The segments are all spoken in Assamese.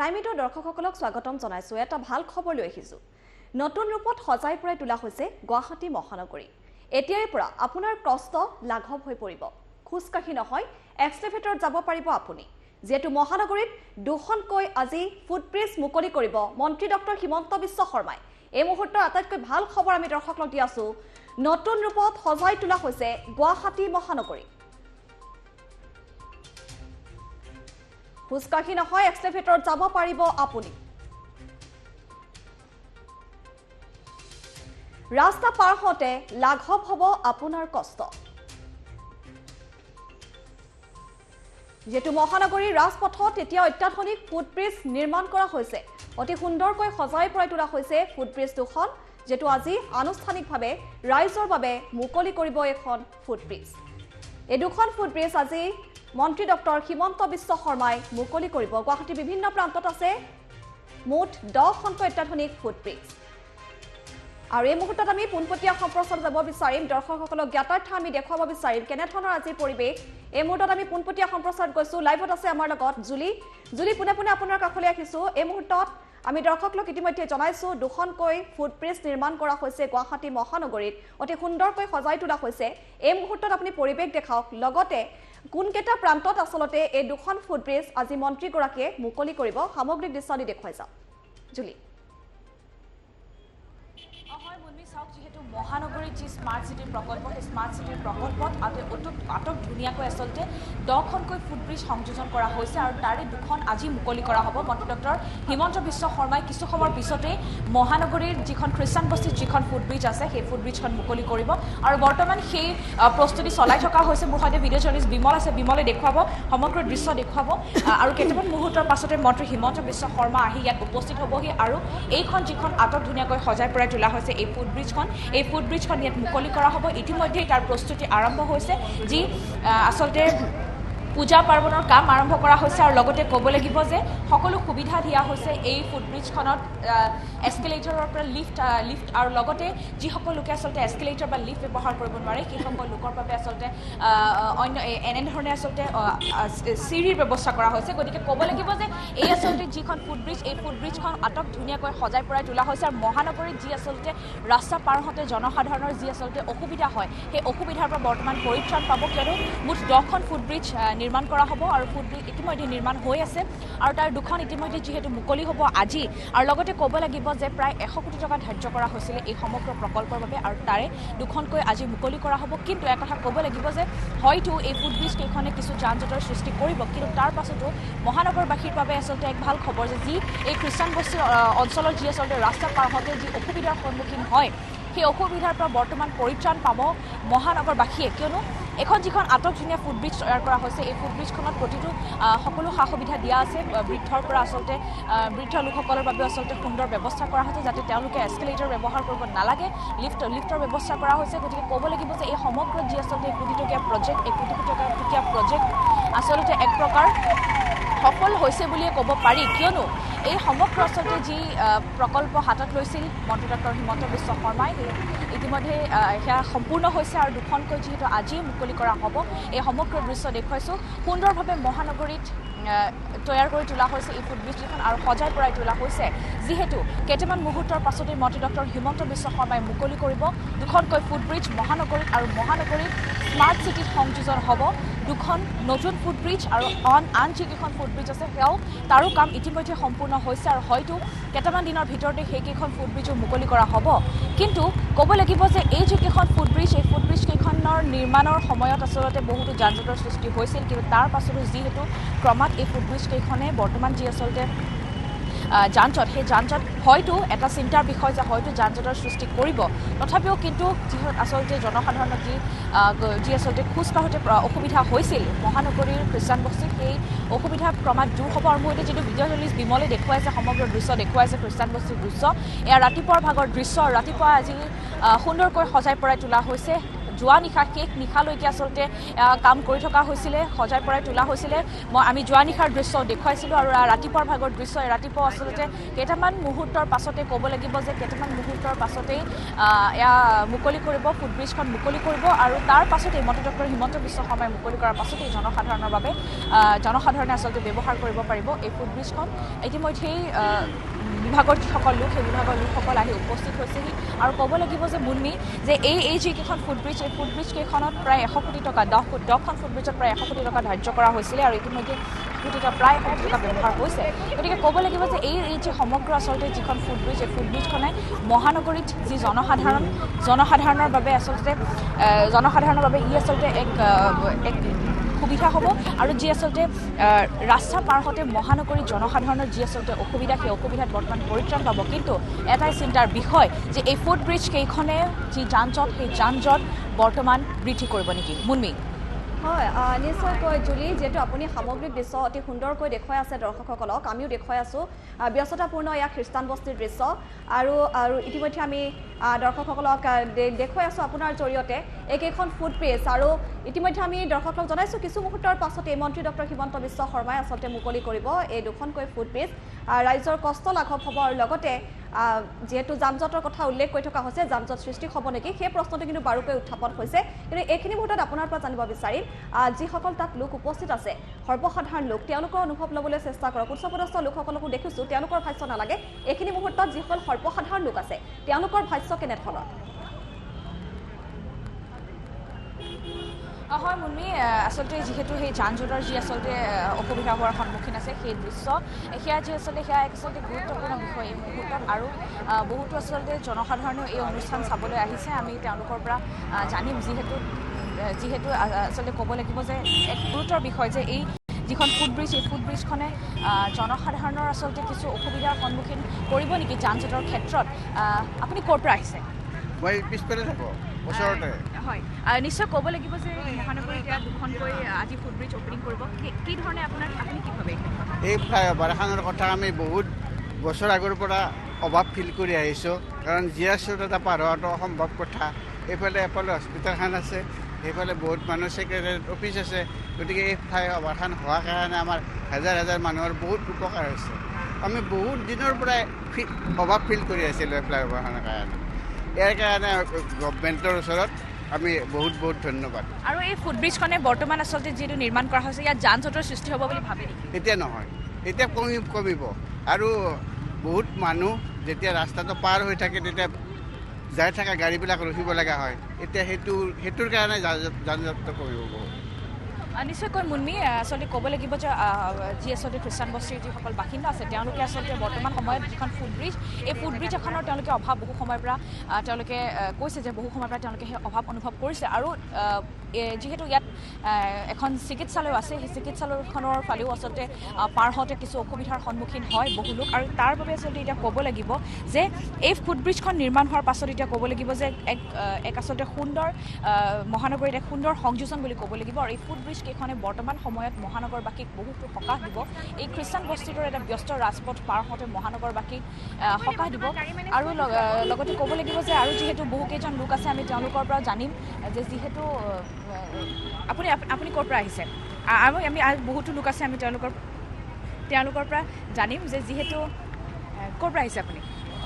টাইমিটৰ দৰ্শকসকলক স্বাগতম জনাইছো। এটা ভাল খবৰ লৈ আহিছো। নতুন ৰূপত সজাই পৰাই তোলা হৈছে গুৱাহাটী মহানগৰী। এতিয়াৰ পৰা আপোনাৰ কষ্ট লাঘৱ হৈ পৰিব। খুজকাঢ়ি নহয়, এক্সলেভেটৰত যাব পাৰিব আপুনি। যেহেতু মহানগৰীত দুখনকৈ আজি ফুটব্ৰিজ মুকলি কৰিব মন্ত্ৰী ডক্টৰ হিমন্ত বিশ্ব শৰ্মাই। এই মুহূৰ্তৰ আটাইতকৈ ভাল খবৰ আমি দৰ্শকক দি আছো। নতুন ৰূপত সজাই তোলা হৈছে গুৱাহাটী মহানগৰী। খুজকাঢ়ি নহয়, এক্সলেভেটৰত যাব পাৰিব আপুনি। ৰাস্তা পাৰ হওঁতে লাঘৱ হ'ব আপোনাৰ কষ্ট। যেহেতু মহানগৰীৰ ৰাজপথত এতিয়া অত্যাধুনিক ফুটব্ৰিজ নিৰ্মাণ কৰা হৈছে। অতি সুন্দৰকৈ সজাই পৰাই তোলা হৈছে ফুটব্ৰিজ দুখন, যেহেতু আজি আনুষ্ঠানিকভাৱে ৰাইজৰ বাবে মুকলি কৰিব এখন ফুটব্ৰিজ। এই দুখন ফুটব্ৰিজ আজি মন্ত্ৰী ডক্টৰ হিমন্ত বিশ্ব শৰ্মাই মুকলি কৰিব। গুৱাহাটীৰ বিভিন্ন প্ৰান্তত আছে মুঠ 10খনকৈ অত্যাধুনিক ফুটব্ৰিজ। আৰু এই মুহূৰ্তত আমি পোনপটীয়া সম্প্ৰচাৰ যাব বিচাৰিম, দৰ্শকসকলক জ্ঞাতাৰ্থ আমি দেখুৱাব বিচাৰিম কেনেধৰণৰ আজিৰ পৰিৱেশ। এই মুহূৰ্তত আমি পোনপটীয়া সম্প্ৰচাৰত গৈছো। লাইভত আছে আমাৰ লগত জুলি পোনে পোনে আপোনাৰ কাষলৈ আহিছো। এই মুহূৰ্তত আমি দৰ্শকক ইতিমধ্যে জনাইছো দুখনকৈ ফুটব্ৰিজ নিৰ্মাণ কৰা হৈছে গুৱাহাটী মহানগৰীত। অতি সুন্দৰকৈ সজাই তোলা হৈছে। এই মুহূৰ্তত আপুনি পৰিৱেশ দেখাওক, লগতে কোনকেইটা প্ৰান্তত আচলতে এই দুখন ফুটব্ৰিজ আজি মন্ত্ৰীগৰাকীয়ে মুকলি কৰিব সামগ্ৰিক দৃশ্যাদি দেখুৱাই যাওক। জুলি যেহেতু মহানগৰীৰ যি স্মাৰ্ট চিটিৰ প্ৰকল্প, সেই স্মাৰ্ট চিটিৰ প্ৰকল্পত আটক ধুনীয়াকৈ আচলতে 10খনকৈ ফুটব্ৰিজ সংযোজন কৰা হৈছে আৰু তাৰে দুখন আজি মুকলি কৰা হ'ব। মন্ত্ৰী ডক্টৰ হিমন্ত বিশ্ব শৰ্মাই কিছু সময়ৰ পিছতেই মহানগৰীৰ যিখন খ্ৰীষ্টান বস্তিত যিখন ফুটব্ৰিজ আছে সেই ফুটব্ৰিজখন মুকলি কৰিব আৰু বৰ্তমান সেই প্ৰস্তুতি চলাই থকা হৈছে। মোৰ সৈতে ভিডিঅ' জাৰ্নেলিষ্ট বিমল আছে, বিমলে দেখুৱাব সমগ্ৰ দৃশ্য দেখুৱাব আৰু কেইটামান মুহূৰ্তৰ পাছতে মন্ত্ৰী হিমন্ত বিশ্ব শৰ্মা আহি ইয়াত উপস্থিত হ'বহি আৰু এইখন যিখন আটক ধুনীয়াকৈ সজাই পৰাই তোলা হৈছে এই ফুটব্ৰিজখন ইয়াত মুকলি কৰা হ'ব। ইতিমধ্যেই তাৰ প্ৰস্তুতি আৰম্ভ হৈছে, যি আচলতে পূজা পাৰ্বণৰ কাম আৰম্ভ কৰা হৈছে আৰু লগতে ক'ব লাগিব যে সকলো সুবিধা দিয়া হৈছে এই ফুটব্ৰিজখনত। এস্কেলেটৰৰ পৰা লিফ্ট আৰু লগতে যিসকল লোকে আচলতে এস্কেলেটৰ বা লিফ্ট ব্যৱহাৰ কৰিব নোৱাৰে সেইসকল লোকৰ বাবে আচলতে অন্য এনেধৰণে আচলতে চিৰিৰ ব্যৱস্থা কৰা হৈছে। গতিকে ক'ব লাগিব যে এই আচলতে যিখন ফুটব্ৰিজ, এই ফুটব্ৰিজখন আটক ধুনীয়াকৈ সজাই পৰাই তোলা হৈছে আৰু মহানগৰীত যি আচলতে ৰাস্তা পাৰ হওঁতে জনসাধাৰণৰ যি আচলতে অসুবিধা হয় সেই অসুবিধাৰ পৰা বৰ্তমান পৰিত্ৰাণ পাব, কিয়নো মুঠ 10খন ফুটব্ৰিজ নিৰ্মাণ কৰা হ'ব আৰু ফুটব্ৰিজ ইতিমধ্যে নিৰ্মাণ হৈ আছে আৰু তাৰ দুখন ইতিমধ্যে যিহেতু মুকলি হ'ব আজি। আৰু লগতে ক'ব লাগিব যে প্ৰায় 100 কোটি টকা ধাৰ্য কৰা হৈছিলে এই সমগ্ৰ প্ৰকল্পৰ বাবে আৰু তাৰে দুখনকৈ আজি মুকলি কৰা হ'ব। কিন্তু এটা কথা ক'ব লাগিব যে হয়তো এই ফুটব্ৰিজ কেইখনে কিছু যান জঁটৰ সৃষ্টি কৰিব, কিন্তু তাৰ পাছতো মহানগৰবাসীৰ বাবে আচলতে এক ভাল খবৰ যে যি এই খ্ৰীষ্টান বস্তি অঞ্চলৰ যি আচলতে ৰাস্তা পাৰ হওঁতে যি অসুবিধাৰ সন্মুখীন হয় সেই অসুবিধাৰ পৰা বৰ্তমান পৰিত্ৰাণ পাব মহানগৰবাসীয়ে, কিয়নো এখন যিখন আটক ধুনীয়া ফুটব্ৰিজ তৈয়াৰ কৰা হৈছে এই ফুটব্ৰিজখনত প্ৰতিটো সকলো সা সুবিধা দিয়া আছে। বৃদ্ধৰ পৰা আচলতে বৃদ্ধ লোকসকলৰ বাবে আচলতে সুন্দৰ ব্যৱস্থা কৰা হৈছে, যাতে তেওঁলোকে এস্কেলেটৰ ব্যৱহাৰ কৰিব নালাগে, লিফ্টৰ ব্যৱস্থা কৰা হৈছে। গতিকে ক'ব লাগিব যে এই সমগ্ৰ যি আচলতে কোটিটকীয়া প্ৰজেক্ট, এই কোটিটকীয়া প্ৰজেক্ট আচলতে এক প্ৰকাৰ সফল হৈছে বুলিয়ে ক'ব পাৰি, কিয়নো এই সমগ্ৰ আচলতে যি প্ৰকল্প হাতত লৈছিল মন্ত্ৰী ডক্টৰ হিমন্ত বিশ্ব শৰ্মাই সেই ইতিমধ্যে সেয়া সম্পূৰ্ণ হৈছে আৰু দুখনকৈ যিহেতু আজিয়ে মুকলি কৰা হ'ব। এই সমগ্ৰ দৃশ্য দেখুৱাইছোঁ। সুন্দৰভাৱে মহানগৰীত তৈয়াৰ কৰি তোলা হৈছে এই ফুটব্ৰিজকেইখন আৰু সজাই পৰাই তোলা হৈছে, যিহেতু কেইটামান মুহূৰ্তৰ পাছতে মন্ত্ৰী ডক্টৰ হিমন্ত বিশ্ব শৰ্মাই মুকলি কৰিব দুখনকৈ ফুটব্ৰিজ মহানগৰীত আৰু মহানগৰীত স্মাৰ্ট চিটিত সংযোজন হ'ব দুখন নতুন ফুটব্ৰিজ আৰু আন যিকেইখন ফুটব্ৰিজ আছে সেয়াও তাৰো কাম ইতিমধ্যে সম্পূৰ্ণ হৈছে আৰু হয়তো কেইটামান দিনৰ ভিতৰতে সেইকেইখন ফুটব্ৰিজো মুকলি কৰা হ'ব। কিন্তু ক'ব লাগিব যে এই যিকেইখন ফুটব্ৰিজ, এই ফুটব্ৰিজ কেইখনৰ নিৰ্মাণৰ সময়ত আচলতে বহুতো যান জঁটৰ সৃষ্টি হৈছিল, কিন্তু তাৰ পাছতো যিহেতু ক্ৰমাৎ এই ফুটব্ৰিজ কেইখনে বৰ্তমান যি আচলতে যান জঁট, সেই যান জঁট হয়তো এটা চিন্তাৰ বিষয় যে হয়তো যান জঁটৰ সৃষ্টি কৰিব। তথাপিও কিন্তু যিহেতু আচলতে জনসাধাৰণৰ যি আচলতে খোজ কাঢ়োতে অসুবিধা হৈছিল মহানগৰীৰ খ্ৰীষ্টান বস্তিত, সেই অসুবিধা ক্ৰমাৎ দূৰ হ'ব। আৰু মোৰ এতিয়া যিটো ভিডিঅ' জাৰ্নেলিষ্ট বিমলে দেখুৱাইছে সমগ্ৰ দৃশ্য দেখুৱাইছে খ্ৰীষ্টান বস্তিৰ দৃশ্য, এয়া ৰাতিপুৱাৰ ভাগৰ দৃশ্য। ৰাতিপুৱা আজি সুন্দৰকৈ সজাই পৰাই তোলা হৈছে যোৱা নিশা শেষ নিশালৈকে আচলতে কাম কৰি থকা হৈছিলে সজাই পৰাই তোলা হৈছিলে আমি যোৱা নিশাৰ দৃশ্য দেখুৱাইছিলোঁ আৰু ৰাতিপুৱাৰ ভাগৰ দৃশ্য ৰাতিপুৱা আচলতে কেইটামান মুহূৰ্তৰ পাছতে ক'ব লাগিব যে কেইটামান মুহূৰ্তৰ পাছতেই এয়া মুকলি কৰিব ফুটব্ৰিজখন মুকলি কৰিব আৰু তাৰ পাছতেই মন্ত্ৰী ডক্টৰ হিমন্ত বিশ্ব শৰ্মাই মুকলি কৰাৰ পাছতেই জনসাধাৰণৰ বাবে জনসাধাৰণে আচলতে ব্যৱহাৰ কৰিব পাৰিব এই ফুটব্ৰিজখন ইতিমধ্যেই বিভাগৰ যিসকল লোক সেই বিভাগৰ লোকসকল আহি উপস্থিত হৈছেহি আৰু ক'ব লাগিব যে মুন্মি যে এই যিকেইখন ফুটব্ৰিজ এই ফুটব্ৰিজ কেইখনত প্ৰায় 100 কোটি টকা 10খন ফুটব্ৰিজত প্ৰায় 100 কোটি টকা ধাৰ্য কৰা হৈছিলে আৰু ইতিমধ্যে প্ৰায় 100 কোটি টকা ব্যৱহাৰ হৈছে গতিকে ক'ব লাগিব যে এই যে সমগ্ৰ আচলতে যিখন ফুটব্ৰিজ এই ফুটব্ৰিজখনে মহানগৰীত যি জনসাধাৰণৰ বাবে আচলতে ই আচলতে এক সুবিধা হ'ব আৰু যি আচলতে ৰাস্তা পাৰ হওঁতে মহানগৰীৰ জনসাধাৰণৰ যি আচলতে অসুবিধা সেই অসুবিধাত বৰ্তমান পৰিত্ৰাণ পাব কিন্তু এটাই চিন্তাৰ বিষয় যে এই ফুটব্ৰিজ কেইখনে যি যান-জঁট সেই যান-জঁট বৰ্তমান বৃদ্ধি কৰিব নেকি মুন্মি হয় নিশ্চয়কৈ জুলি যেহেতু আপুনি সামগ্ৰিক দৃশ্য অতি সুন্দৰকৈ দেখুৱাই আছে দৰ্শকসকলক আমিও দেখুৱাই আছোঁ ব্যস্ততাপূৰ্ণ এয়া খ্ৰীষ্টান বস্তিৰ দৃশ্য আৰু ইতিমধ্যে আমি দৰ্শকসকলক দেখুৱাই আছোঁ আপোনাৰ জৰিয়তে এইকেইখন ফুটব্ৰিজ আৰু ইতিমধ্যে আমি দৰ্শকক জনাইছোঁ কিছু মুহূৰ্তৰ পাছতে মন্ত্ৰী ডক্টৰ হিমন্ত বিশ্ব শৰ্মাই আচলতে মুকলি কৰিব এই দুখনকৈ ফুটব্ৰিজ ৰাইজৰ কষ্ট লাঘৱ হ'ব আৰু লগতে যেহেতু যান-জঁটৰ কথা উল্লেখ কৰি থকা হৈছে যান-জঁট সৃষ্টি হ'ব নেকি সেই প্ৰশ্নটো কিন্তু বাৰুকৈ উত্থাপন হৈছে কিন্তু এইখিনি মুহূৰ্তত আপোনাৰ পৰা জানিব বিচাৰিম যিসকল তাত লোক উপস্থিত আছে সৰ্বসাধাৰণ লোক তেওঁলোকৰ অনুভৱ ল'বলৈ চেষ্টা কৰক উচ্চপদস্থ লোকসকলকো দেখিছোঁ তেওঁলোকৰ ভাষ্য নালাগে এইখিনি মুহূৰ্তত যিসকল সৰ্বসাধাৰণ লোক আছে তেওঁলোকৰ ভাষ্য কেনেধৰণৰ হয় মুন্মি আচলতে যিহেতু সেই যান-জঁটৰ যি আচলতে অসুবিধা হোৱাৰ সন্মুখীন আছে সেই দৃশ্য সেয়া যি আচলতে সেয়া আচলতে গুৰুত্বপূৰ্ণ বিষয় এই মুহূৰ্তত আৰু বহুতো আচলতে জনসাধাৰণেও এই অনুষ্ঠান চাবলৈ আহিছে আমি তেওঁলোকৰ পৰা জানিম যিহেতু আচলতে ক'ব লাগিব যে এক গুৰুতৰ বিষয় যে এই যিখন ফুটব্ৰিজ এই ফুটব্ৰিজখনে জনসাধাৰণৰ আচলতে কিছু অসুবিধাৰ সন্মুখীন কৰিব নেকি যান-জঁটৰ ক্ষেত্ৰত আপুনি ক'ৰ পৰা আহিছে মই পিছফালে থাকোঁ ওচৰতে হয় নিশ্চয় ক'ব লাগিব যে মহানগৰীত এতিয়া দুখনকৈ আজি ফুটব্ৰিজ অপেনিং কৰিব কি ধৰণে আপুনি কি ভাবে এই ফ্লাইঅভাৰখনৰ কথা আমি বহুত বছৰ আগৰ পৰা অভাৱ ফিল কৰি আহিছোঁ কাৰণ GRC এটা পাৰ হোৱাটো অসম্ভৱ কথা এইফালে এপ'লো হস্পিটেলখন আছে সেইফালে বহুত মানুহ ছেক্ৰেটাৰীয়েট অফিচ আছে গতিকে এই ফ্লাইঅভাৰখন হোৱাৰ কাৰণে আমাৰ হাজাৰ হাজাৰ মানুহৰ বহুত উপকাৰ হৈছে আমি বহুত দিনৰ পৰাই অভাৱ ফিল কৰি আছিলোঁ এই ফ্লাইঅভাৰখনৰ কাৰণে ইয়াৰ কাৰণে গভমেণ্টৰ ওচৰত আমি বহুত ধন্যবাদ আৰু এই ফুটব্ৰিজখনে বৰ্তমান আচলতে যিটো নিৰ্মাণ কৰা হৈছে ইয়াত যান-জঁটৰ সৃষ্টি হ'ব বুলি ভাবে নেকি এতিয়া নহয় এতিয়া কমিব আৰু বহুত মানুহ যেতিয়া ৰাস্তাটো পাৰ হৈ থাকে তেতিয়া যাই থকা গাড়ীবিলাক ৰখিব লগা হয় এতিয়া সেইটোৰ কাৰণে যান-জঁটটো কমিব বহুত নিশ্চয়কৈ মুন্মি আচলতে ক'ব লাগিব যে যি আচলতে খ্ৰীষ্টান বস্তিৰ যিসকল বাসিন্দা আছে তেওঁলোকে আচলতে বৰ্তমান সময়ত যিখন ফুটব্ৰিজ এই ফুটব্ৰিজ এখনৰ তেওঁলোকে অভাৱ বহু সময়ৰ পৰা তেওঁলোকে কৈছে যে বহু সময়ৰ পৰা তেওঁলোকে সেই অভাৱ অনুভৱ কৰিছে আৰু যিহেতু ইয়াত এখন চিকিৎসালয় আছে সেই চিকিৎসালয়খনৰ ফালেও আচলতে পাৰ হওঁতে কিছু অসুবিধাৰ সন্মুখীন হয় বহু লোক আৰু তাৰ বাবে আচলতে এতিয়া ক'ব লাগিব যে এই ফুটব্ৰিজখন নিৰ্মাণ হোৱাৰ পাছত এতিয়া ক'ব লাগিব যে এক আচলতে সুন্দৰ মহানগৰীত এক সুন্দৰ সংযোজন বুলি ক'ব লাগিব আৰু এই ফুটব্ৰিজ কেইখনে বৰ্তমান সময়ত মহানগৰবাসীক বহুতো সকাহ দিব এই খ্ৰীষ্টান বস্তিটোৰ এটা ব্যস্ত ৰাজপথ পাৰ হওঁতে মহানগৰবাসীক সকাহ দিব আৰু লগতে ক'ব লাগিব যে আৰু যিহেতু বহুকেইজন লোক আছে আমি তেওঁলোকৰ পৰা জানিম যে যিহেতু আপুনি ক'ৰ পৰা আহিছে আমি বহুতো লোক আছে আমি তেওঁলোকৰ পৰা জানিম যে যিহেতু ক'ৰ পৰা আহিছে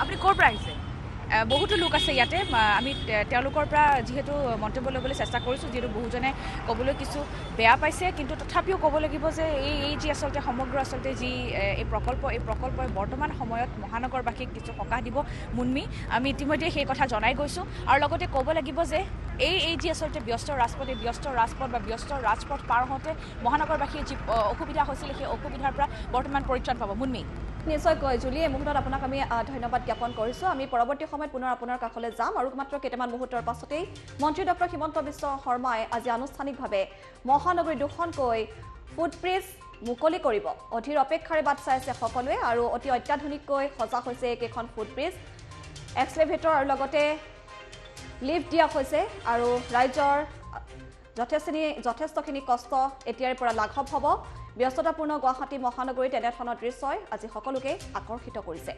আপুনি ক'ৰ পৰা আহিছে বহুতো লোক আছে ইয়াতে আমি তেওঁলোকৰ পৰা যিহেতু মন্তব্য ল'বলৈ চেষ্টা কৰিছোঁ যিহেতু বহুজনে ক'বলৈ কিছু বেয়া পাইছে কিন্তু তথাপিও ক'ব লাগিব যে এই যি আচলতে সমগ্ৰ আচলতে যি এই প্ৰকল্পই বৰ্তমান সময়ত মহানগৰবাসীক কিছু সকাহ দিব মুন্মি আমি ইতিমধ্যে সেই কথা জনাই গৈছোঁ আৰু লগতে ক'ব লাগিব যে এই যি আচলতে ব্যস্ত ৰাজপথ পাৰ হওঁতে মহানগৰবাসীৰ যি অসুবিধা হৈছিলে সেই অসুবিধাৰ পৰা বৰ্তমান পৰিত্ৰাণ পাব মুন্মি নিশ্চয়কৈ জুলি এই মুহূৰ্তত আপোনাক আমি ধন্যবাদ জ্ঞাপন কৰিছোঁ আমি পৰৱৰ্তী সময়ত পুনৰ আপোনাৰ কাষলৈ যাম আৰু মাত্ৰ কেইটামান মুহূৰ্তৰ পাছতেই মন্ত্ৰী ডক্টৰ হিমন্ত বিশ্ব শৰ্মাই আজি আনুষ্ঠানিকভাৱে মহানগৰী দুখনকৈ ফুটব্ৰিজ মুকলি কৰিব অধীৰ অপেক্ষাৰে বাট চাই আছে সকলোৱে আৰু অতি অত্যাধুনিককৈ সজা হৈছে এইকেইখন ফুটব্ৰিজ এক্সলেভেটৰ আৰু লগতে লিফ্ট দিয়া হৈছে আৰু ৰাইজৰ যথেষ্টখিনি কষ্ট এতিয়াৰ পৰা লাঘৱ হ'ব ব্যস্ততাপূৰ্ণ গুৱাহাটী মহানগৰীত এনেধৰণৰ দৃশ্যই আজি সকলোকে আকৰ্ষিত কৰিছে